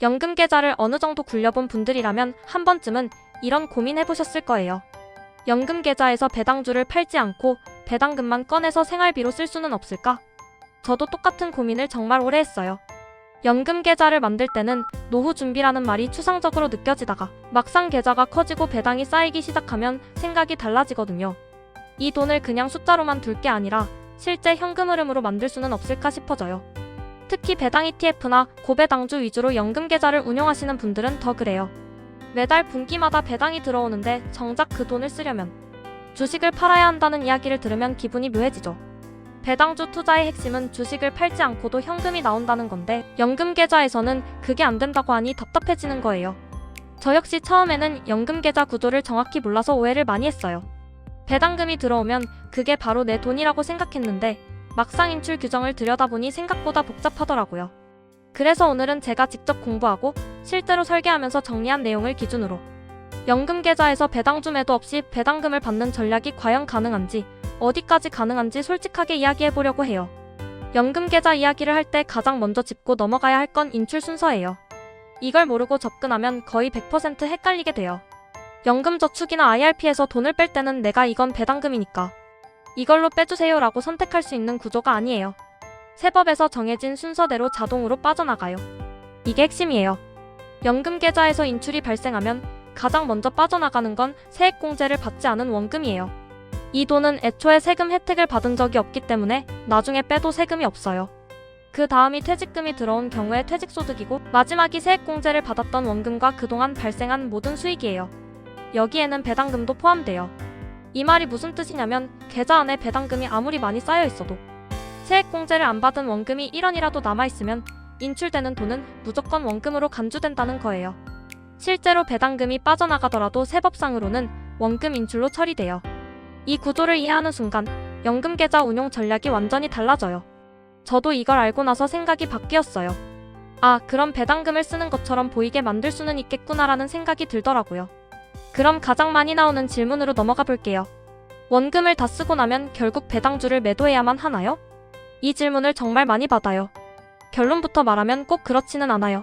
연금 계좌를 어느 정도 굴려본 분들이라면 한 번쯤은 이런 고민해보셨을 거예요. 연금 계좌에서 배당주를 팔지 않고 배당금만 꺼내서 생활비로 쓸 수는 없을까? 저도 똑같은 고민을 정말 오래 했어요. 연금 계좌를 만들 때는 노후 준비라는 말이 추상적으로 느껴지다가 막상 계좌가 커지고 배당이 쌓이기 시작하면 생각이 달라지거든요. 이 돈을 그냥 숫자로만 둘 게 아니라 실제 현금 흐름으로 만들 수는 없을까 싶어져요. 특히 배당 ETF나 고배당주 위주로 연금 계좌를 운영하시는 분들은 더 그래요. 매달 분기마다 배당이 들어오는데 정작 그 돈을 쓰려면 주식을 팔아야 한다는 이야기를 들으면 기분이 묘해지죠. 배당주 투자의 핵심은 주식을 팔지 않고도 현금이 나온다는 건데 연금 계좌에서는 그게 안 된다고 하니 답답해지는 거예요. 저 역시 처음에는 연금 계좌 구조를 정확히 몰라서 오해를 많이 했어요. 배당금이 들어오면 그게 바로 내 돈이라고 생각했는데 막상 인출 규정을 들여다보니 생각보다 복잡하더라고요. 그래서 오늘은 제가 직접 공부하고 실제로 설계하면서 정리한 내용을 기준으로 연금 계좌에서 배당주 매도 없이 배당금을 받는 전략이 과연 가능한지, 어디까지 가능한지 솔직하게 이야기해보려고 해요. 연금 계좌 이야기를 할 때 가장 먼저 짚고 넘어가야 할 건 인출 순서예요. 이걸 모르고 접근하면 거의 100% 헷갈리게 돼요. 연금저축이나 IRP에서 돈을 뺄 때는 내가 이건 배당금이니까 이걸로 빼주세요라고 선택할 수 있는 구조가 아니에요. 세법에서 정해진 순서대로 자동으로 빠져나가요. 이게 핵심이에요. 연금 계좌에서 인출이 발생하면 가장 먼저 빠져나가는 건 세액공제를 받지 않은 원금이에요. 이 돈은 애초에 세금 혜택을 받은 적이 없기 때문에 나중에 빼도 세금이 없어요. 그 다음이 퇴직금이 들어온 경우에 퇴직소득이고 마지막이 세액공제를 받았던 원금과 그동안 발생한 모든 수익이에요. 여기에는 배당금도 포함돼요. 이 말이 무슨 뜻이냐면 계좌 안에 배당금이 아무리 많이 쌓여 있어도 세액공제를 안 받은 원금이 1원이라도 남아있으면 인출되는 돈은 무조건 원금으로 간주된다는 거예요. 실제로 배당금이 빠져나가더라도 세법상으로는 원금 인출로 처리돼요. 이 구조를 이해하는 순간 연금 계좌 운용 전략이 완전히 달라져요. 저도 이걸 알고 나서 생각이 바뀌었어요. 아, 그럼 배당금을 쓰는 것처럼 보이게 만들 수는 있겠구나라는 생각이 들더라고요. 그럼 가장 많이 나오는 질문으로 넘어가 볼게요. 원금을 다 쓰고 나면 결국 배당주를 매도해야만 하나요? 이 질문을 정말 많이 받아요. 결론부터 말하면 꼭 그렇지는 않아요.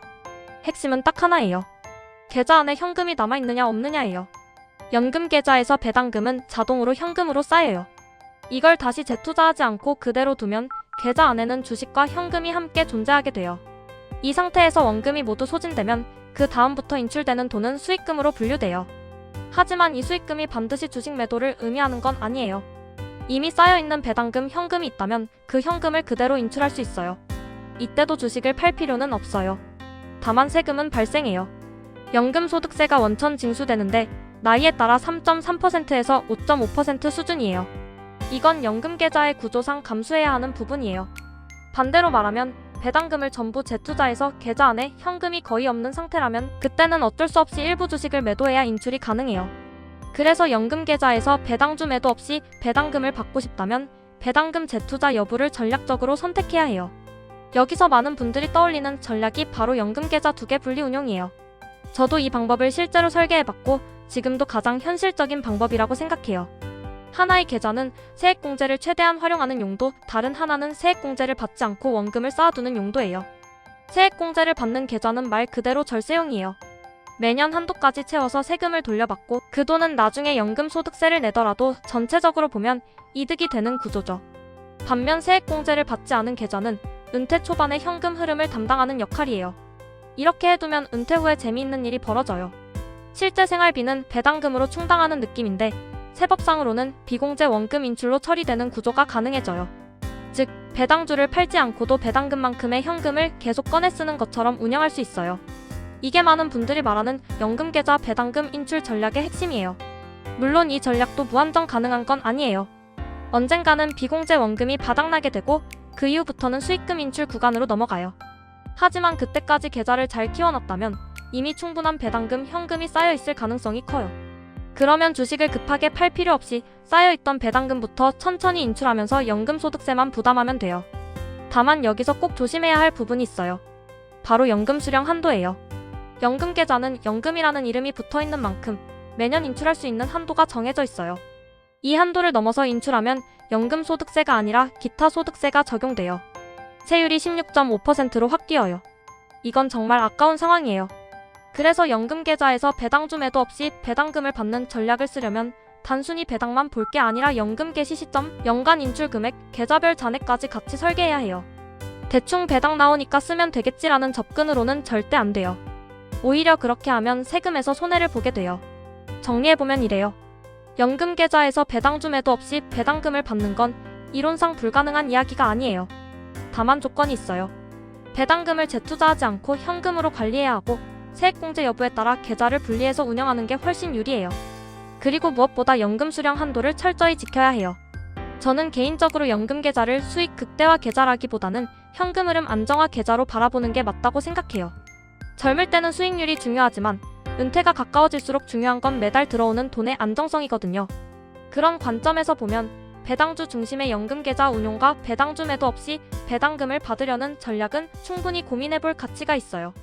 핵심은 딱 하나예요. 계좌 안에 현금이 남아있느냐 없느냐예요. 연금 계좌에서 배당금은 자동으로 현금으로 쌓여요. 이걸 다시 재투자하지 않고 그대로 두면 계좌 안에는 주식과 현금이 함께 존재하게 돼요. 이 상태에서 원금이 모두 소진되면 그 다음부터 인출되는 돈은 수익금으로 분류돼요. 하지만 이 수익금이 반드시 주식 매도를 의미하는 건 아니에요. 이미 쌓여있는 배당금 현금이 있다면 그 현금을 그대로 인출할 수 있어요. 이때도 주식을 팔 필요는 없어요. 다만 세금은 발생해요. 연금소득세가 원천 징수되는데 나이에 따라 3.3%에서 5.5% 수준이에요. 이건 연금 계좌의 구조상 감수해야 하는 부분이에요. 반대로 말하면 배당금을 전부 재투자해서 계좌 안에 현금이 거의 없는 상태라면 그때는 어쩔 수 없이 일부 주식을 매도해야 인출이 가능해요. 그래서 연금 계좌에서 배당주 매도 없이 배당금을 받고 싶다면 배당금 재투자 여부를 전략적으로 선택해야 해요. 여기서 많은 분들이 떠올리는 전략이 바로 연금 계좌 2개 분리 운용이에요. 저도 이 방법을 실제로 설계해봤고 지금도 가장 현실적인 방법이라고 생각해요. 하나의 계좌는 세액공제를 최대한 활용하는 용도, 다른 하나는 세액공제를 받지 않고 원금을 쌓아두는 용도예요. 세액공제를 받는 계좌는 말 그대로 절세용이에요. 매년 한도까지 채워서 세금을 돌려받고 그 돈은 나중에 연금소득세를 내더라도 전체적으로 보면 이득이 되는 구조죠. 반면 세액공제를 받지 않은 계좌는 은퇴 초반의 현금 흐름을 담당하는 역할이에요. 이렇게 해두면 은퇴 후에 재미있는 일이 벌어져요. 실제 생활비는 배당금으로 충당하는 느낌인데 세법상으로는 비공제 원금 인출로 처리되는 구조가 가능해져요. 즉, 배당주를 팔지 않고도 배당금만큼의 현금을 계속 꺼내 쓰는 것처럼 운영할 수 있어요. 이게 많은 분들이 말하는 연금계좌 배당금 인출 전략의 핵심이에요. 물론 이 전략도 무한정 가능한 건 아니에요. 언젠가는 비공제 원금이 바닥나게 되고 그 이후부터는 수익금 인출 구간으로 넘어가요. 하지만 그때까지 계좌를 잘 키워놨다면 이미 충분한 배당금 현금이 쌓여있을 가능성이 커요. 그러면 주식을 급하게 팔 필요 없이 쌓여있던 배당금부터 천천히 인출하면서 연금소득세만 부담하면 돼요. 다만 여기서 꼭 조심해야 할 부분이 있어요. 바로 연금 수령 한도예요. 연금 계좌는 연금이라는 이름이 붙어있는 만큼 매년 인출할 수 있는 한도가 정해져 있어요. 이 한도를 넘어서 인출하면 연금소득세가 아니라 기타 소득세가 적용돼요. 세율이 16.5%로 확 뛰어요. 이건 정말 아까운 상황이에요. 그래서 연금 계좌에서 배당주 매도 없이 배당금을 받는 전략을 쓰려면 단순히 배당만 볼 게 아니라 연금 개시 시점, 연간 인출 금액, 계좌별 잔액까지 같이 설계해야 해요. 대충 배당 나오니까 쓰면 되겠지라는 접근으로는 절대 안 돼요. 오히려 그렇게 하면 세금에서 손해를 보게 돼요. 정리해보면 이래요. 연금 계좌에서 배당주 매도 없이 배당금을 받는 건 이론상 불가능한 이야기가 아니에요. 다만 조건이 있어요. 배당금을 재투자하지 않고 현금으로 관리해야 하고 세액공제 여부에 따라 계좌를 분리해서 운영하는 게 훨씬 유리해요. 그리고 무엇보다 연금 수령 한도를 철저히 지켜야 해요. 저는 개인적으로 연금 계좌를 수익 극대화 계좌라기보다는 현금 흐름 안정화 계좌로 바라보는 게 맞다고 생각해요. 젊을 때는 수익률이 중요하지만 은퇴가 가까워질수록 중요한 건 매달 들어오는 돈의 안정성이거든요. 그런 관점에서 보면 배당주 중심의 연금 계좌 운용과 배당주 매도 없이 배당금을 받으려는 전략은 충분히 고민해볼 가치가 있어요.